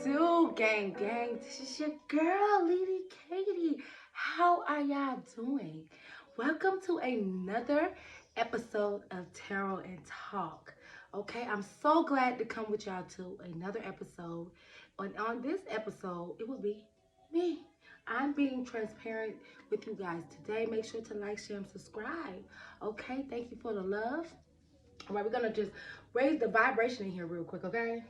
do, gang, gang? This is your girl, Lady Katie. How are y'all doing? Welcome to another episode of Tarot and Talk. Okay, I'm so glad to come with y'all to another episode. And on this episode, it will be me. I'm being transparent with you guys today. Make sure to like, share, and subscribe. Okay, thank you for the love. All right, we're gonna just raise the vibration in here real quick, okay?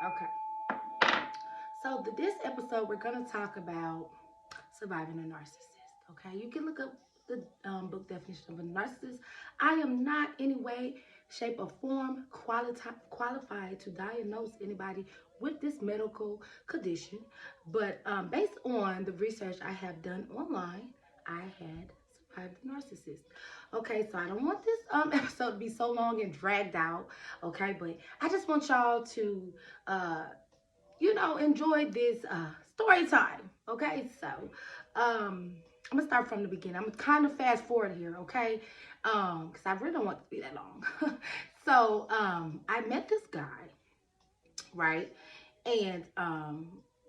Okay. So this episode, we're gonna talk about surviving a narcissist. Okay, you can look up the book definition of a narcissist. I am not any way, shape, or form qualified to diagnose anybody with this medical condition, but based on the research I have done online, I had survived a narcissist. Okay, so I don't want this episode to be so long and dragged out. Okay, but I just want y'all to enjoy this story time. Okay, so I'm gonna start from the beginning. I'm gonna kind of fast forward here, okay? Because I really don't want it to be that long. So I met this guy, right? And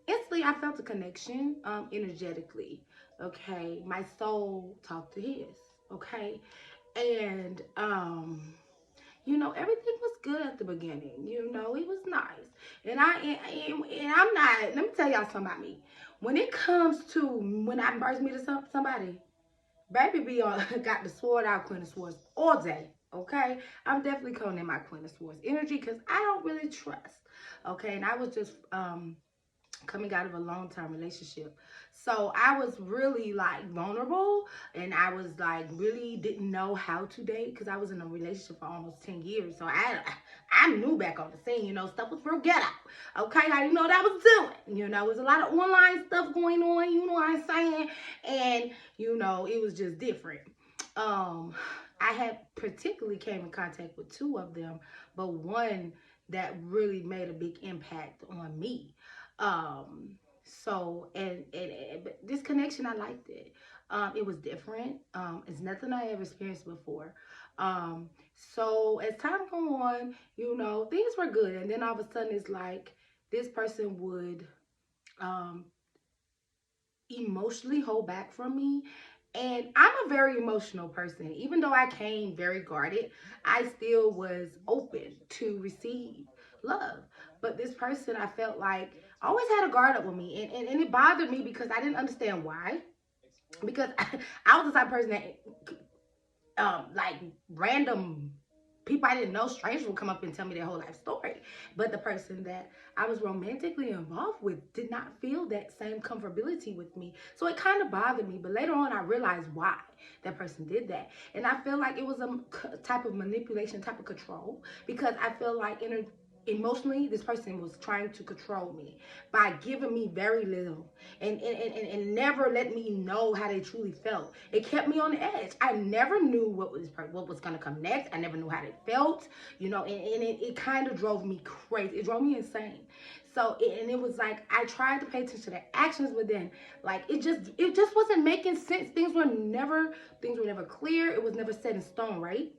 instantly I felt a connection energetically. Okay, my soul talked to his, okay? And everything was good at the beginning. It was nice. And I'm not, let me tell y'all something about me. When it comes to when I first meet somebody, baby be on got the sword out, Queen of Swords all day. Okay? I'm definitely calling in my Queen of Swords energy because I don't really trust. Okay, and I was just coming out of a long-term relationship. So I was really like vulnerable, and I was like really didn't know how to date because I was in a relationship for almost 10 years. So I'm new back on the scene, stuff was real ghetto. Okay, I didn't know what I was doing. There was a lot of online stuff going on, you know what I'm saying? And it was just different. I had particularly came in contact with two of them, but one that really made a big impact on me. So but this connection, I liked it. It was different. It's nothing I ever experienced before. So as time go on, things were good, and then all of a sudden it's like this person would emotionally hold back from me. And I'm a very emotional person. Even though I came very guarded, I still was open to receive love. But this person, I felt like always had a guard up with me. And it bothered me because I didn't understand why. Because I was the type of person that, like, random people I didn't know, strangers, would come up and tell me their whole life story. But the person that I was romantically involved with did not feel that same comfortability with me. So it kind of bothered me. But later on, I realized why that person did that. And I feel like it was a type of manipulation, type of control. Because I feel like emotionally, this person was trying to control me by giving me very little and never let me know how they truly felt. It kept me on the edge. I never knew what was going to come next. I never knew how they felt, and it kind of drove me crazy. It drove me insane. So it was like I tried to pay attention to their actions, but then like it just wasn't making sense. Things were never clear. It was never set in stone, right?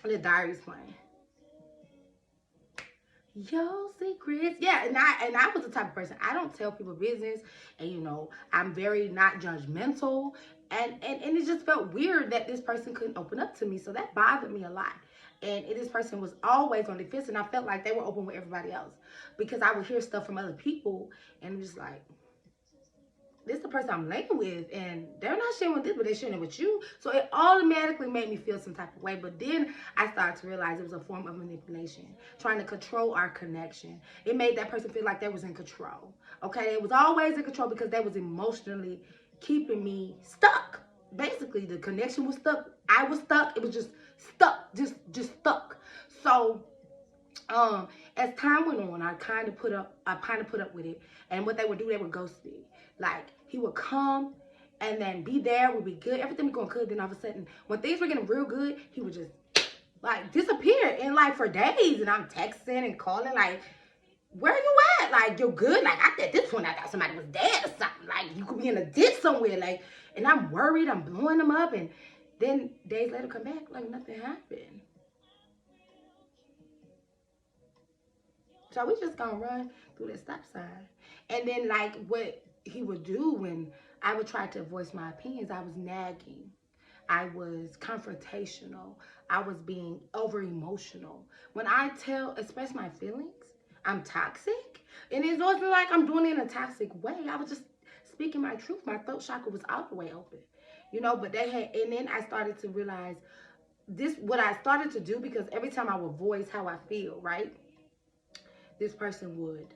The diary's playing. Yo, secrets. Yeah, and I was the type of person, I don't tell people business, and I'm very not judgmental, and it just felt weird that this person couldn't open up to me, so that bothered me a lot. And this person was always on the defense, and I felt like they were open with everybody else because I would hear stuff from other people, and I'm just like, this is the person I'm laying with, and they're not sharing with this, but they're sharing it with you. So it automatically made me feel some type of way. But then I started to realize it was a form of manipulation, trying to control our connection. It made that person feel like they was in control. Okay, it was always in control because they was emotionally keeping me stuck. Basically, the connection was stuck. I was stuck. It was just stuck, just stuck. So as time went on, I kind of put up with it. And what they would do, they would ghost me. Like, he would come and then be there, would be good, everything was going good. Then all of a sudden, when things were getting real good, he would just like disappear and like for days. And I'm texting and calling like, where you at? Like, you're good? Like, at this point, I thought somebody was dead or something. Like, you could be in a ditch somewhere. Like, and I'm worried, I'm blowing them up. And then days later come back like nothing happened. So we just gonna run through that stop sign. And then like what he would do when I would try to voice my opinions, I was nagging. I was confrontational. I was being over emotional. When I express my feelings, I'm toxic. And it wasn't like I'm doing it in a toxic way. I was just speaking my truth. My throat chakra was all the way open. But and then I started to realize what I started to do, because every time I would voice how I feel, right? This person would,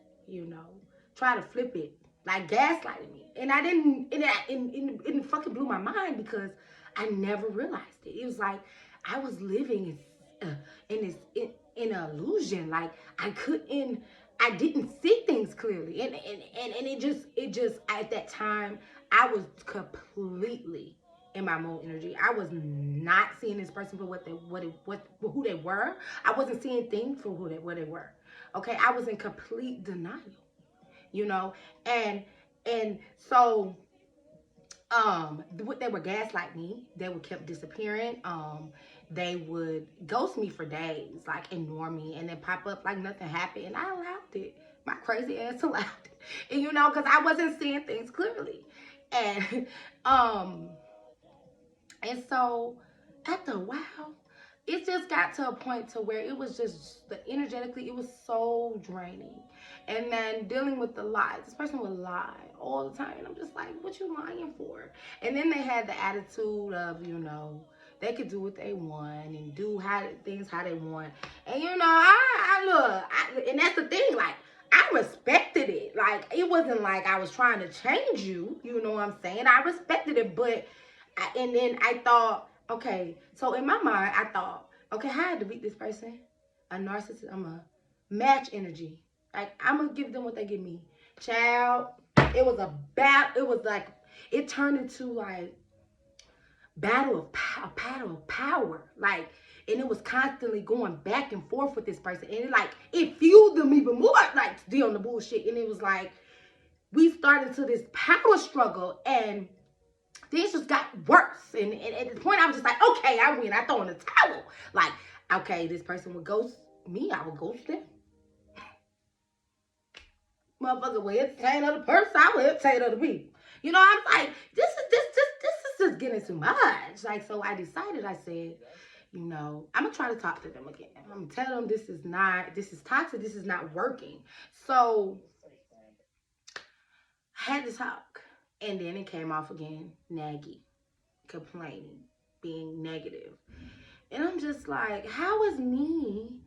try to flip it, like gaslighting me. And I didn't, and it fucking blew my mind, because I never realized it. It was like I was living in an illusion. Like I didn't see things clearly. And it just, at that time, I was completely in my own energy. I was not seeing this person for who they were. I wasn't seeing things for what they were. Okay, I was in complete denial, and so they would gaslight me. They would keep disappearing. They would ghost me for days, like ignore me, and then pop up like nothing happened, and I allowed it. My crazy ass allowed it, and because I wasn't seeing things clearly, and so after a while, it just got to a point to where it was just, energetically, it was so draining. And then dealing with the lies. This person would lie all the time. And I'm just like, what you lying for? And then they had the attitude of, they could do what they want and do things how they want. And, and that's the thing, like, I respected it. Like, it wasn't like I was trying to change you. You know what I'm saying? I respected it, but, and then I thought, okay, so in my mind, I thought, okay, how to beat this person? A narcissist, I'm a match energy. Like, I'm going to give them what they give me. Child, it was it turned into, like, battle of power. Like, and it was constantly going back and forth with this person. And it fueled them even more, like, dealing the bullshit. And it was like, we started to this power struggle, and things just got worse. And at the point, I was just like, okay, I win. I throw in the towel. Like, okay, this person would ghost me. I would ghost them. Motherfucker would entertain other person. I would entertain other people. I'm like, this is just getting too much. Like, so I decided, I said, I'm going to try to talk to them again. I'm going to tell them this is toxic. This is not working. So I had to talk. And then it came off again, naggy, complaining, being negative. And I'm just like, how is me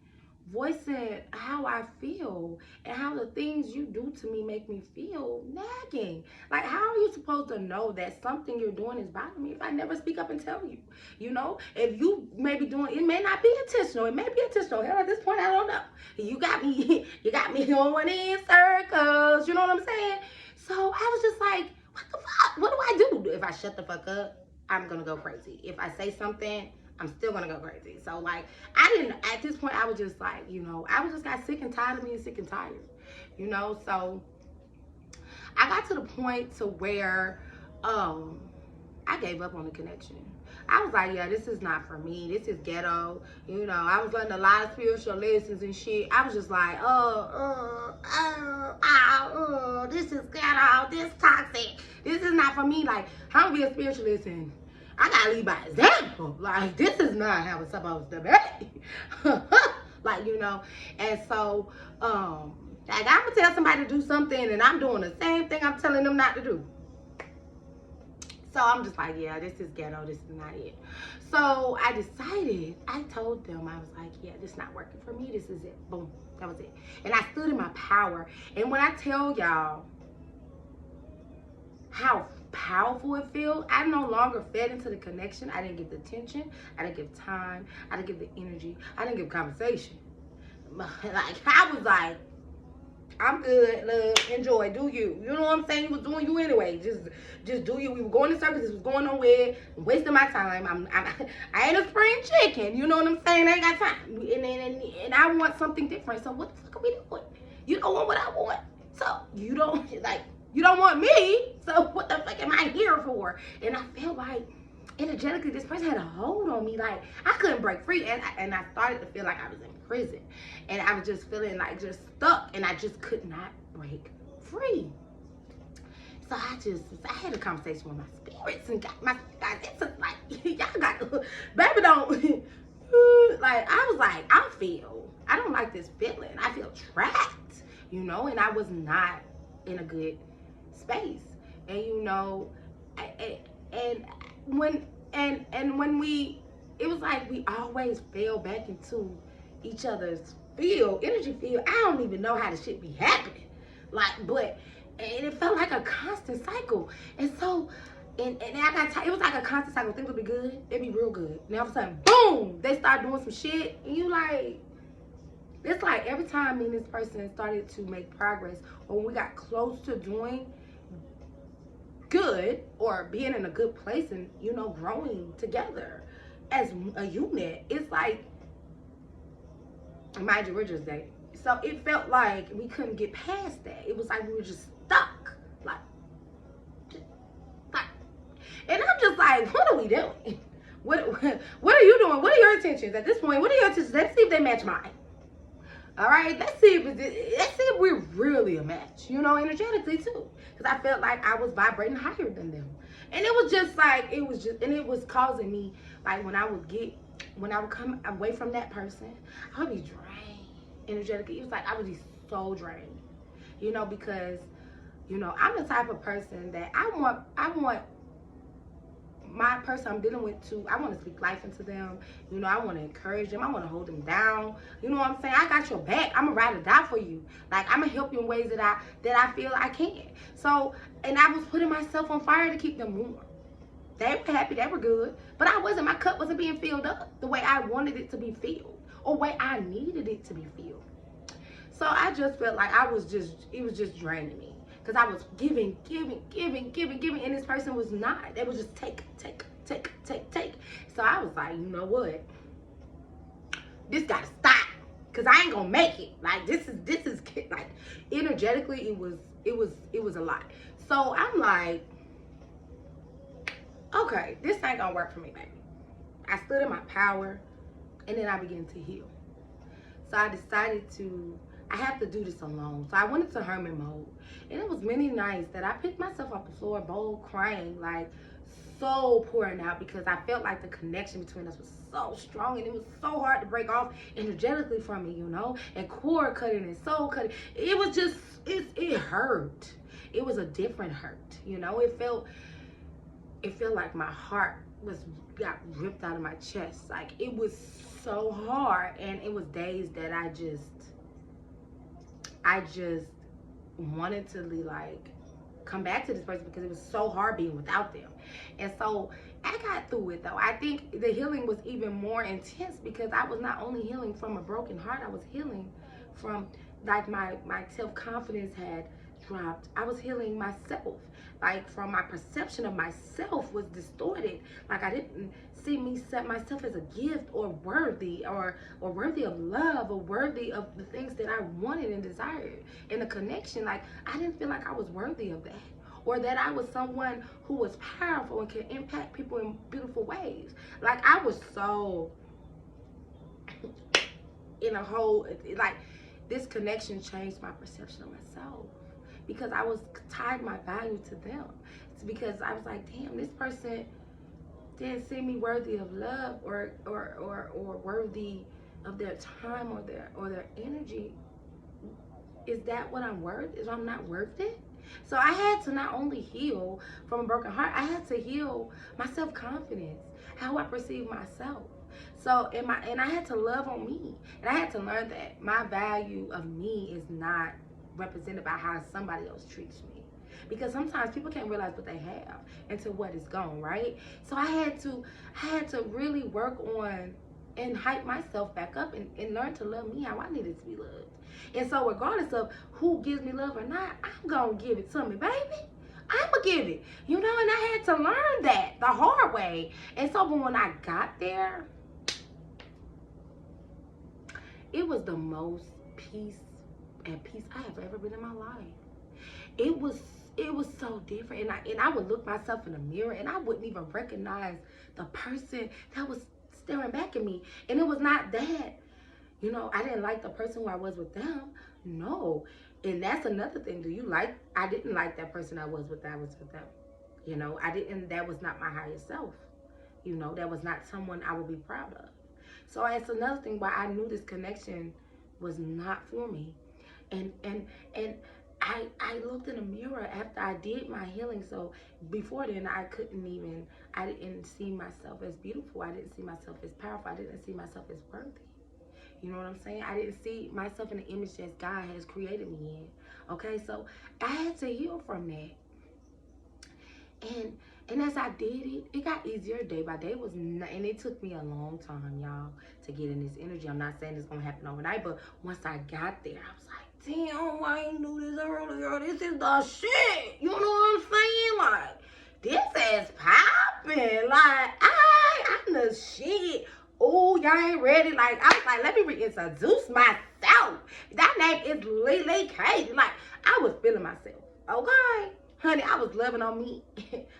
voicing how I feel and how the things you do to me make me feel nagging? Like, how are you supposed to know that something you're doing is bothering me if I never speak up and tell you? If you may be doing, it may not be intentional. It may be intentional. Hell, at this point, I don't know. You got me going in circles. You know what I'm saying? So I was just like, what the fuck? What do I do? If I shut the fuck up, I'm going to go crazy. If I say something, I'm still going to go crazy. So, like, at this point, I was just like, I just got sick and tired of being sick and tired, So I got to the point to where I gave up on the connection. I was like, yeah, this is not for me. This is ghetto. I was learning a lot of spiritual lessons and shit. I was just like, this is ghetto. This toxic. This is not for me. Like, how to be a spiritualist, and I gotta lead by example. Like, this is not how it's supposed to be. Like, and so, like, I'm gonna tell somebody to do something, and I'm doing the same thing I'm telling them not to do. So I'm just like, yeah, this is ghetto. This is not it. So I told them, I was like, yeah, this is not working for me. This is it. Boom. That was it. And I stood in my power. And when I tell y'all how powerful it feels, I no longer fed into the connection. I didn't give the attention. I didn't give time. I didn't give the energy. I didn't give conversation. Like, I was like, I'm good, love, enjoy, do you. You know what I'm saying? You was doing you anyway. Just do you. We were going to circus. This was going nowhere. I'm wasting my time. I ain't a spring chicken. You know what I'm saying? I ain't got time. And I want something different. So what the fuck are we doing? You don't want what I want. So you don't want me. So what the fuck am I here for? And I feel like energetically, this person had a hold on me. Like, I couldn't break free. And I started to feel like I was in prison. And I was just feeling like just stuck. And I just could not break free. So I had a conversation with my spirits and got my, it's like, y'all got, baby don't, like, I was like, I don't like this feeling. I feel trapped, you know, and I was not in a good space. And, you know, when we, it was like we always fell back into each other's energy field. I don't even know how the shit be happening. Like, but, and it felt like a constant cycle. And so, and I got tired. It was like a constant cycle. Things would be good. It'd be real good. And all of a sudden, boom, they start doing some shit. And you like, it's like every time me and this person started to make progress, or when we got close to doing good or being in a good place and, you know, growing together as a unit, it's like, mind you, we're just dating. So it felt like we couldn't get past that. It was like we were just stuck. Like, and I'm just like, what are we doing? What are you doing? What are your intentions at this point? What are your intentions? Let's see if they match mine. All right, let's see if we're really a match, you know, energetically too. Because I felt like I was vibrating higher than them. And it was just like, and it was causing me, like when I would come away from that person, I would be drained energetically. It was like I would be so drained, you know, because, you know, I'm the type of person that I want my person I'm dealing with to, I want to speak life into them. You know, I want to encourage them. I want to hold them down. You know what I'm saying? I got your back. I'm going to ride or die for you. Like, I'm going to help you in ways that I feel I can. So, and I was putting myself on fire to keep them warm. They were happy. They were good. But I wasn't. My cup wasn't being filled up the way I wanted it to be filled, or way I needed it to be filled. So I just felt like it was just draining me. Because I was giving, and this person was not. They was just take. So I was like, you know what? This gotta stop. Because I ain't gonna make it. Like, this is like, energetically, it was a lot. So I'm like, okay, this ain't gonna work for me, baby. I stood in my power, and then I began to heal. So I decided I have to do this alone. So I went into hermit mode. And it was many nights that I picked myself off the floor, bold, crying, like so pouring out, because I felt like the connection between us was so strong, and it was so hard to break off energetically from me, you know, and cord cutting and soul cutting. It was just, it hurt. It was a different hurt, you know. It felt like my heart got ripped out of my chest. Like, it was so hard, and it was days that I just wanted to like come back to this person, because it was so hard being without them. And so I got through it though. I think the healing was even more intense, because I was not only healing from a broken heart, I was healing from, like, my self-confidence had dropped. I was healing myself, like, from my perception of myself was distorted. Like, I didn't see myself as a gift, or worthy, or worthy of love, or worthy of the things that I wanted and desired in a connection. Like, I didn't feel like I was worthy of that, or that I was someone who was powerful and could impact people in beautiful ways. Like, I was so in a whole, like, this connection changed my perception of myself, because I was tied my value to them. It's because I was like, damn, this person didn't see me worthy of love, or worthy of their time, or their energy. Is that what I'm worth? Is I'm not worth it? So I had to not only heal from a broken heart, I had to heal my self-confidence, how I perceive myself. So, and I had to love on me. And I had to learn that my value of me is not represented by how somebody else treats me. Because sometimes people can't realize what they have until what is gone, right? So I had to really work on and hype myself back up, and learn to love me how I needed to be loved. And so regardless of who gives me love or not, I'm going to give it to me, baby. I'm going to give it. You know, and I had to learn that the hard way. And so when I got there, it was the most peace I have ever been in my life. It was so different. And I would look myself in the mirror, and I wouldn't even recognize the person that was staring back at me. And it was not that, you know, I didn't like the person who I was with them. No. And that's another thing. I didn't like that person I was with them. You know, that was not my highest self. You know, that was not someone I would be proud of. So it's another thing why I knew this connection was not for me. And I looked in the mirror after I did my healing. So before then, I didn't see myself as beautiful. I didn't see myself as powerful. I didn't see myself as worthy. You know what I'm saying? I didn't see myself in the image that God has created me in. Okay, so I had to heal from that. And as I did it, it got easier day by day. And it took me a long time, y'all, to get in this energy. I'm not saying it's going to happen overnight, but once I got there, I was like, damn, I ain't knew this earlier. This is the shit. You know what I'm saying? Like, this is popping. Like, I'm the shit. Oh, y'all ain't ready. Like, I was like, let me reintroduce myself. That name is Lily Katie. Like, I was feeling myself. Okay? Honey, I was loving on me.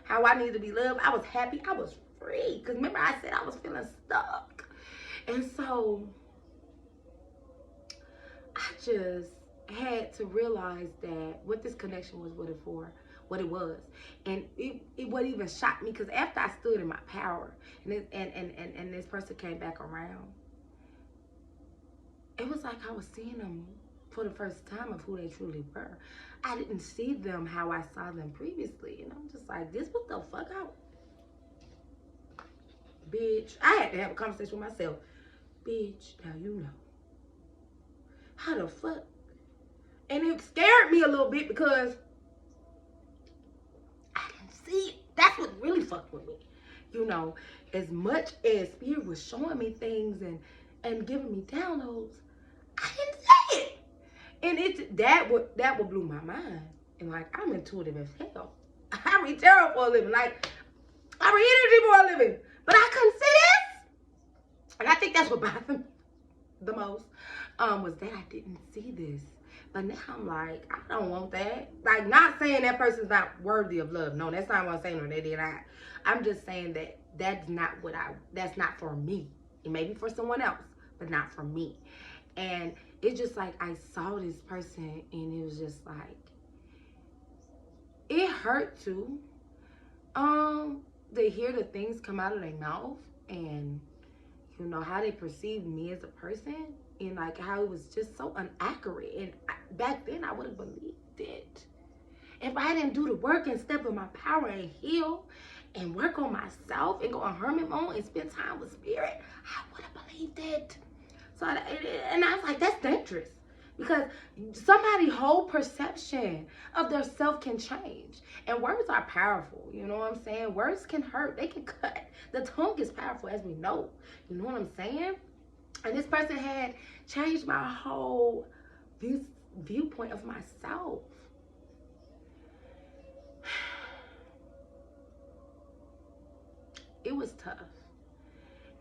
How I needed to be loved. I was happy. I was free. Because remember, I said I was feeling stuck. And so, I just had to realize that what this connection was, what it was. And it would even shock me, because after I stood in my power and this person came back around, it was like I was seeing them for the first time of who they truly were. I didn't see them how I saw them previously. And I'm just like, this what the fuck out? Bitch, I had to have a conversation with myself. Bitch, now you know. How the fuck? And it scared me a little bit because I didn't see it. That's what really fucked with me. You know, as much as Spirit was showing me things and giving me downloads, I didn't see it. And that would blew my mind. And like, I'm intuitive as hell. I read tarot for a living. Like, I read energy for a living. But I couldn't see this. And I think that's what bothered me the most. Was that I didn't see this. But now I'm like, I don't want that. Like, not saying that person's not worthy of love. No, that's not what I'm saying. No, they did not. I'm just saying that that's not for me. It may be for someone else, but not for me. And it's just like, I saw this person and it was just like, it hurt too. To hear the things come out of their mouth and, you know, how they perceived me as a person. And like how it was just so inaccurate. And back then I would have believed it. If I didn't do the work and step in my power and heal and work on myself and go on hermit mode and spend time with Spirit, I would have believed it. So, and I was like, that's dangerous. Because somebody's whole perception of their self can change. And words are powerful. You know what I'm saying? Words can hurt. They can cut. The tongue is powerful, as we know. You know what I'm saying? And this person had changed my whole viewpoint of myself. It was tough.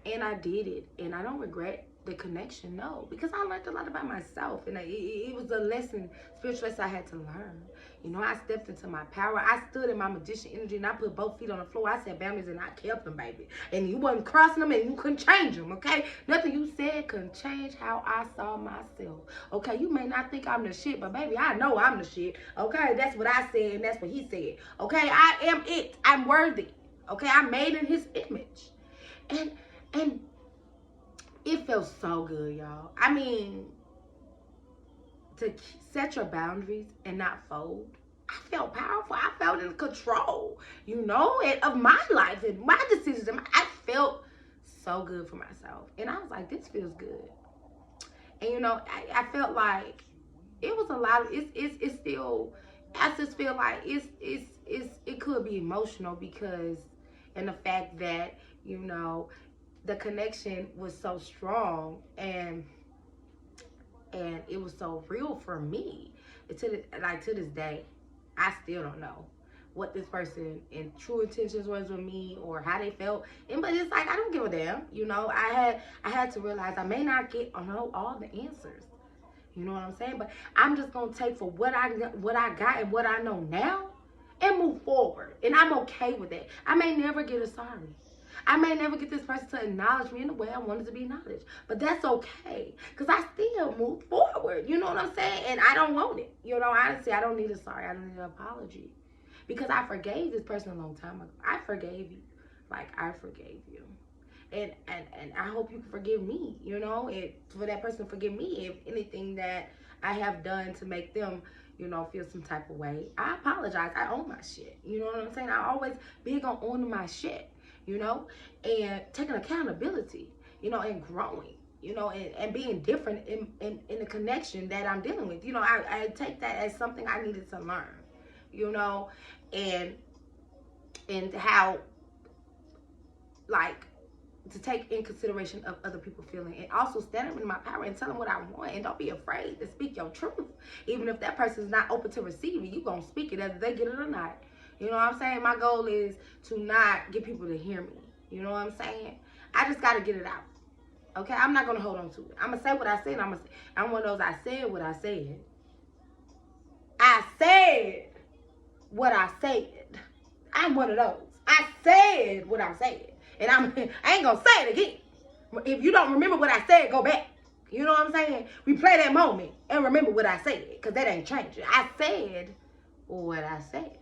And I did it. And I don't regret the connection, no. Because I learned a lot about myself. And it was a lesson, spiritual lesson I had to learn. You know, I stepped into my power. I stood in my magician energy and I put both feet on the floor. I set boundaries and I kept them, baby. And you wasn't crossing them and you couldn't change them, okay? Nothing you said couldn't change how I saw myself. Okay, you may not think I'm the shit, but baby, I know I'm the shit. Okay, that's what I said and that's what he said. Okay, I am it. I'm worthy. Okay, I'm made in his image. And it felt so good, y'all. I mean, to set your boundaries and not fold, I felt powerful. I felt in control, you know, of my life and my decisions. I felt so good for myself. And I was like, this feels good. And, you know, I felt like it was a lot of, it's still, I just feel like it could be emotional because, and the fact that, you know, the connection was so strong and it was so real for me. To this day, I still don't know what this person in true intentions was with me or how they felt. But it's like, I don't give a damn. You know, I had to realize I may not get all the answers. You know what I'm saying? But I'm just gonna take for what I got and what I know now and move forward. And I'm okay with it. I may never get a sorry. I may never get this person to acknowledge me in the way I wanted to be acknowledged. But that's okay. Because I still move forward. You know what I'm saying? And I don't want it. You know, honestly, I don't need a sorry. I don't need an apology. Because I forgave this person a long time ago. I forgave you. Like, I forgave you. And I hope you can forgive me, you know, and for that person to forgive me if anything that I have done to make them, you know, feel some type of way. I apologize. I own my shit. You know what I'm saying? I always big on owning my shit, you know, and taking accountability, you know, and growing, you know, and being different in the connection that I'm dealing with. You know, I take that as something I needed to learn, you know, and how, like, to take in consideration of other people's feelings, and also stand up in my power and tell them what I want, and don't be afraid to speak your truth. Even if that person is not open to receive it, you gonna speak it whether they get it or not. You know what I'm saying? My goal is to not get people to hear me. You know what I'm saying? I just gotta get it out. Okay, I'm not gonna hold on to it. I'm gonna say what I said. I'm one of those. I said what I said. I said what I said. I'm one of those. I said what I said. And I ain't gonna say it again. If you don't remember what I said, go back. You know what I'm saying? Replay that moment and remember what I said, because that ain't changing. I said what I said.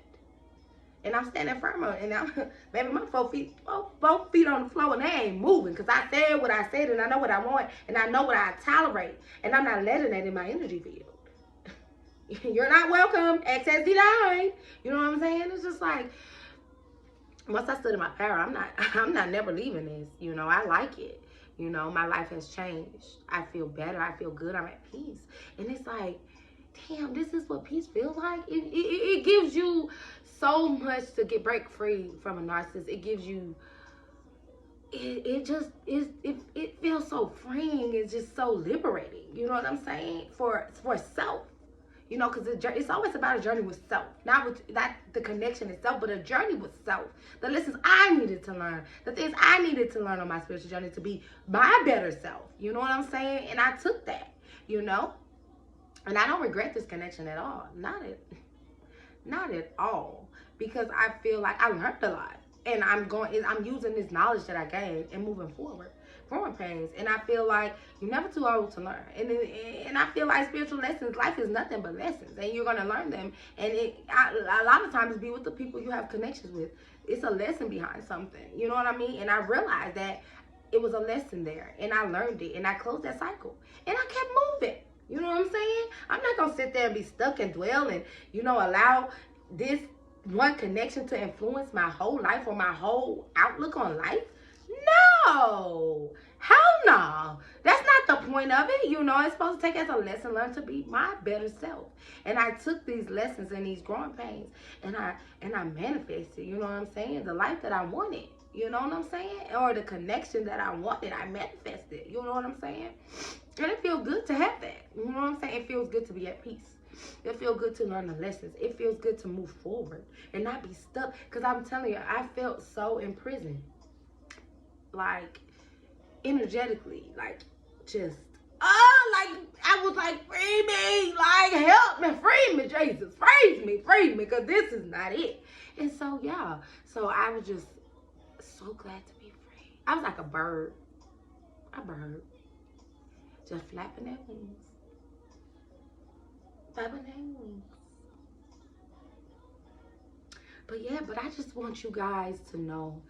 And I'm standing firm on it. And I'm, maybe my both feet on the floor, and they ain't moving, because I said what I said, and I know what I want, and I know what I tolerate. And I'm not letting that in my energy field. You're not welcome. Access denied. You know what I'm saying? It's just like, once I stood in my power, I'm not never leaving this. You know, I like it. You know, my life has changed. I feel better. I feel good. I'm at peace. And it's like, damn, this is what peace feels like. It gives you so much to break free from a narcissist. It gives you, it feels so freeing. It's just so liberating. You know what I'm saying? For self. You know, because it's always about a journey with self. Not the connection itself, but a journey with self. The lessons I needed to learn. The things I needed to learn on my spiritual journey to be my better self. You know what I'm saying? And I took that, you know. And I don't regret this connection at all. Not at all. Because I feel like I learned a lot. And I'm using this knowledge that I gained and moving forward. Growing pains. And I feel like you're never too old to learn. And I feel like spiritual lessons, life is nothing but lessons. And you're going to learn them. And a lot of times be with the people you have connections with. It's a lesson behind something. You know what I mean? And I realized that it was a lesson there. And I learned it. And I closed that cycle. And I kept moving. You know what I'm saying? I'm not going to sit there and be stuck and dwell and, you know, allow this one connection to influence my whole life or my whole outlook on life. No, hell no. That's not the point of it. You know, it's supposed to take as a lesson learned to be my better self. And I took these lessons and these growing pains, and I manifested. You know what I'm saying? The life that I wanted. You know what I'm saying? Or the connection that I wanted, I manifested. You know what I'm saying? And it feels good to have that. You know what I'm saying? It feels good to be at peace. It feels good to learn the lessons. It feels good to move forward and not be stuck. Because I'm telling you, I felt so imprisoned. Like, energetically, like, just, like, I was like, free me, like, help me, free me, Jesus, free me, because this is not it. And so, yeah, so I was just so glad to be free. I was like a bird, just flapping their wings, But yeah, but I just want you guys to know,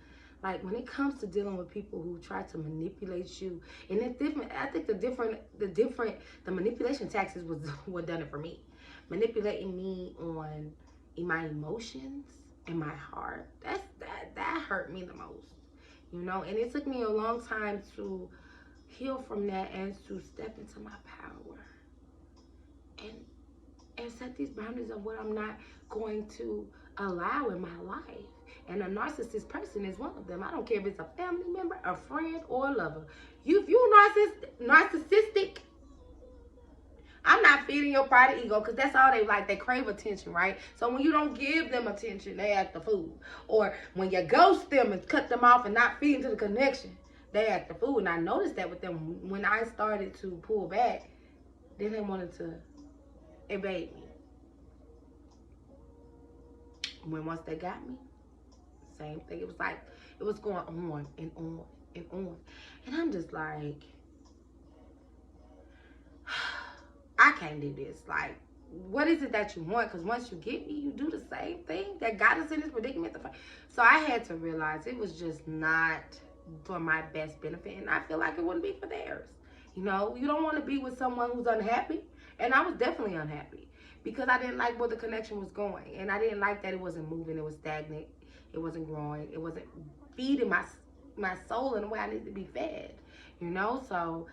like, when it comes to dealing with people who try to manipulate you, and it's different. I think the manipulation tactics was what done it for me. Manipulating me in my emotions and my heart. That hurt me the most, you know. And it took me a long time to heal from that and to step into my power and set these boundaries of what I'm not going to allow in my life. And a narcissist person is one of them. I don't care if it's a family member, a friend, or a lover. If you're narcissistic, I'm not feeding your pride or ego, because that's all they like. They crave attention, right? So when you don't give them attention, they act the fool. Or when you ghost them and cut them off and not feed into the connection, they act the fool. And I noticed that with them. When I started to pull back, then they wanted to evade me. Once they got me, same thing. It It was going on and on and on. And I'm just like, I can't do this. Like, what is it that you want? Because once you get me, you do the same thing that got us in this predicament. So I had to realize it was just not for my best benefit. And I feel like it wouldn't be for theirs. You know, you don't want to be with someone who's unhappy. And I was definitely unhappy because I didn't like where the connection was going. And I didn't like that it wasn't moving. It was stagnant. It wasn't growing. It wasn't feeding my soul in the way I needed to be fed. You know, so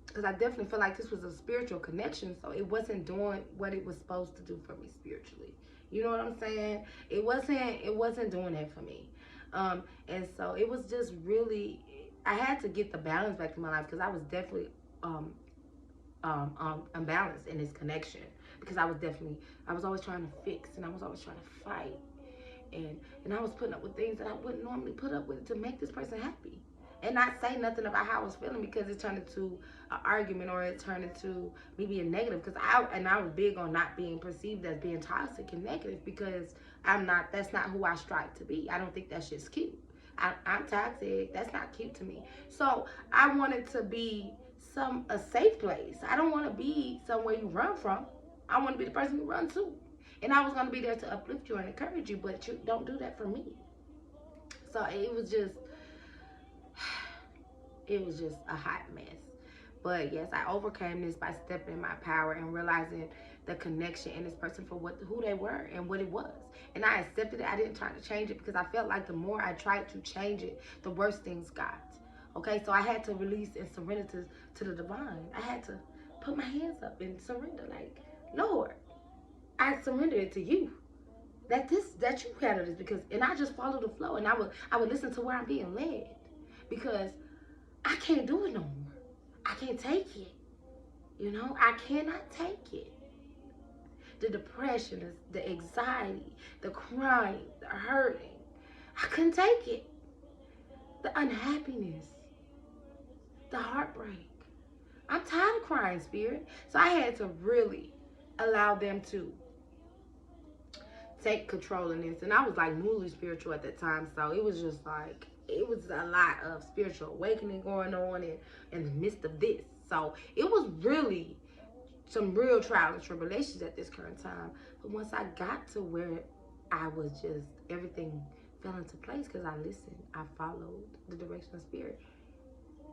because I definitely feel like this was a spiritual connection, so it wasn't doing what it was supposed to do for me spiritually. You know what I'm saying? It wasn't doing that for me. And so it was just really, I had to get the balance back in my life because I was definitely unbalanced in this connection because I was always trying to fix and I was always trying to fight. And I was putting up with things that I wouldn't normally put up with to make this person happy. And not say nothing about how I was feeling because it turned into an argument or it turned into me being negative. Because I was big on not being perceived as being toxic and negative because that's not who I strive to be. I don't think that shit's cute. I'm toxic. That's not cute to me. So I wanted to be a safe place. I don't want to be somewhere you run from. I want to be the person you run to. And I was going to be there to uplift you and encourage you, but you don't do that for me. So it was just a hot mess. But yes, I overcame this by stepping in my power and realizing the connection in this person for who they were and what it was. And I accepted it. I didn't try to change it because I felt like the more I tried to change it, the worse things got. Okay, so I had to release and surrender to the divine. I had to put my hands up and surrender. Like, Lord, I surrender it to you. That you handle this and I just follow the flow and I would listen to where I'm being led because I can't do it no more. I can't take it. You know, I cannot take it. The depression, the anxiety, the crying, the hurting. I couldn't take it. The unhappiness, the heartbreak. I'm tired of crying, Spirit. So I had to really allow them to take control in this. And I was like newly spiritual at that time. So it was just like, it was a lot of spiritual awakening going on in the midst of this. So it was really some real trials and tribulations at this current time. But once I got to where I was just, everything fell into place because I listened. I followed the direction of Spirit.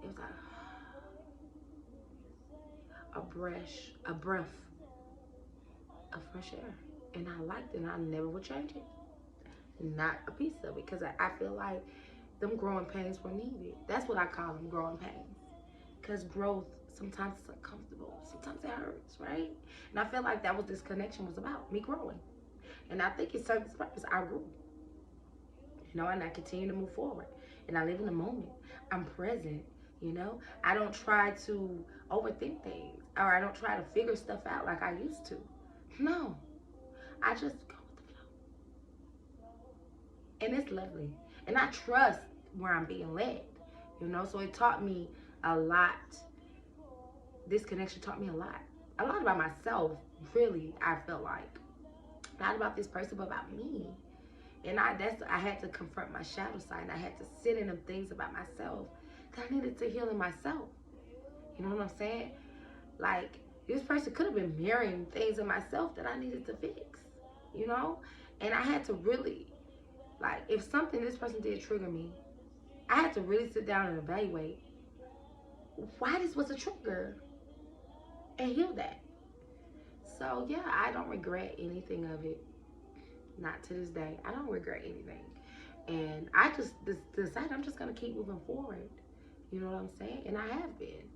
It was like a breath of fresh air. And I liked it and I never would change it. Not a piece of it because I feel like them growing pains were needed. That's what I call them, growing pains. Because growth, sometimes it's uncomfortable. Sometimes it hurts, right? And I feel like that was this connection was about, me growing. And I think it served its purpose. I grew. You know, and I continue to move forward. And I live in the moment. I'm present, you know. I don't try to overthink things. Or I don't try to figure stuff out like I used to. No. I just go with the flow. And it's lovely. And I trust where I'm being led, you know. So it taught me a lot. This connection taught me a lot about myself. Really, I felt like not about this person, but about me. And I had to confront my shadow side. I had to sit in them things about myself that I needed to heal in myself. You know what I'm saying? Like, this person could have been mirroring things in myself that I needed to fix, you know. And I had to really, like, if something this person did trigger me, I had to really sit down and evaluate why this was a trigger and heal that. So, yeah, I don't regret anything of it. Not to this day. I don't regret anything. And I just decided I'm just going to keep moving forward. You know what I'm saying? And I have been.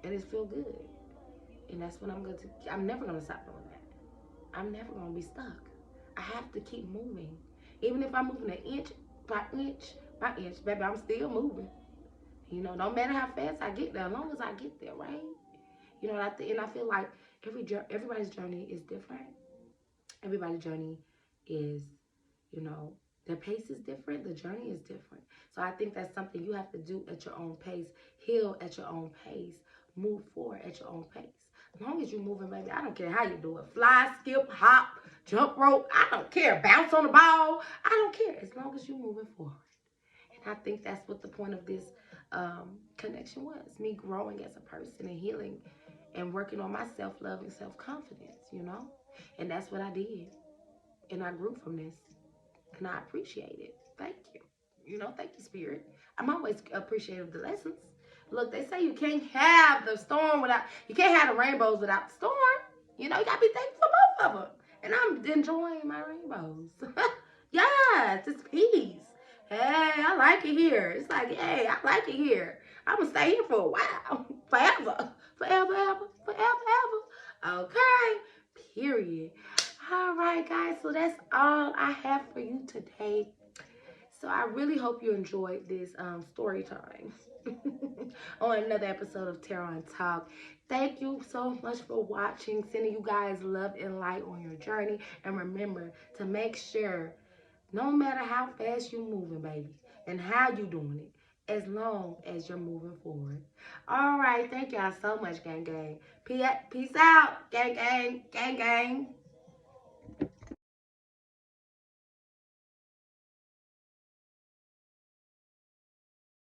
And it's feel good. And that's what I'm never going to stop doing that. I'm never going to be stuck. I have to keep moving. Even if I'm moving an inch by inch by inch, baby, I'm still moving. You know, no matter how fast I get there, as long as I get there, right? You know, and I feel like everybody's journey is different. Everybody's journey is, you know, their pace is different. The journey is different. So I think that's something you have to do at your own pace. Heal at your own pace. Move forward at your own pace. As long as you're moving, baby, I don't care how you do it. Fly, skip, hop, jump rope. I don't care. Bounce on the ball. I don't care as long as you're moving forward. And I think that's what the point of this connection was. Me growing as a person and healing and working on my self-love and self-confidence, you know? And that's what I did. And I grew from this. And I appreciate it. Thank you. You know, thank you, Spirit. I'm always appreciative of the lessons. Look, they say you can't have the storm without, you can't have the rainbows without the storm. You know, you got to be thankful for both of them. And I'm enjoying my rainbows. Yes, it's peace. Hey, I like it here. It's like, hey, I like it here. I'm going to stay here for a while. Forever. Forever, ever. Forever, ever. Okay. Period. All right, guys. So that's all I have for you today. So I really hope you enjoyed this story time on another episode of Tarot and Talk. Thank you so much for watching. Sending you guys love and light on your journey. And remember to make sure, no matter how fast you're moving, baby, and how you doing it, as long as you're moving forward. All right. Thank y'all so much, gang gang. Peace out, gang gang, gang gang.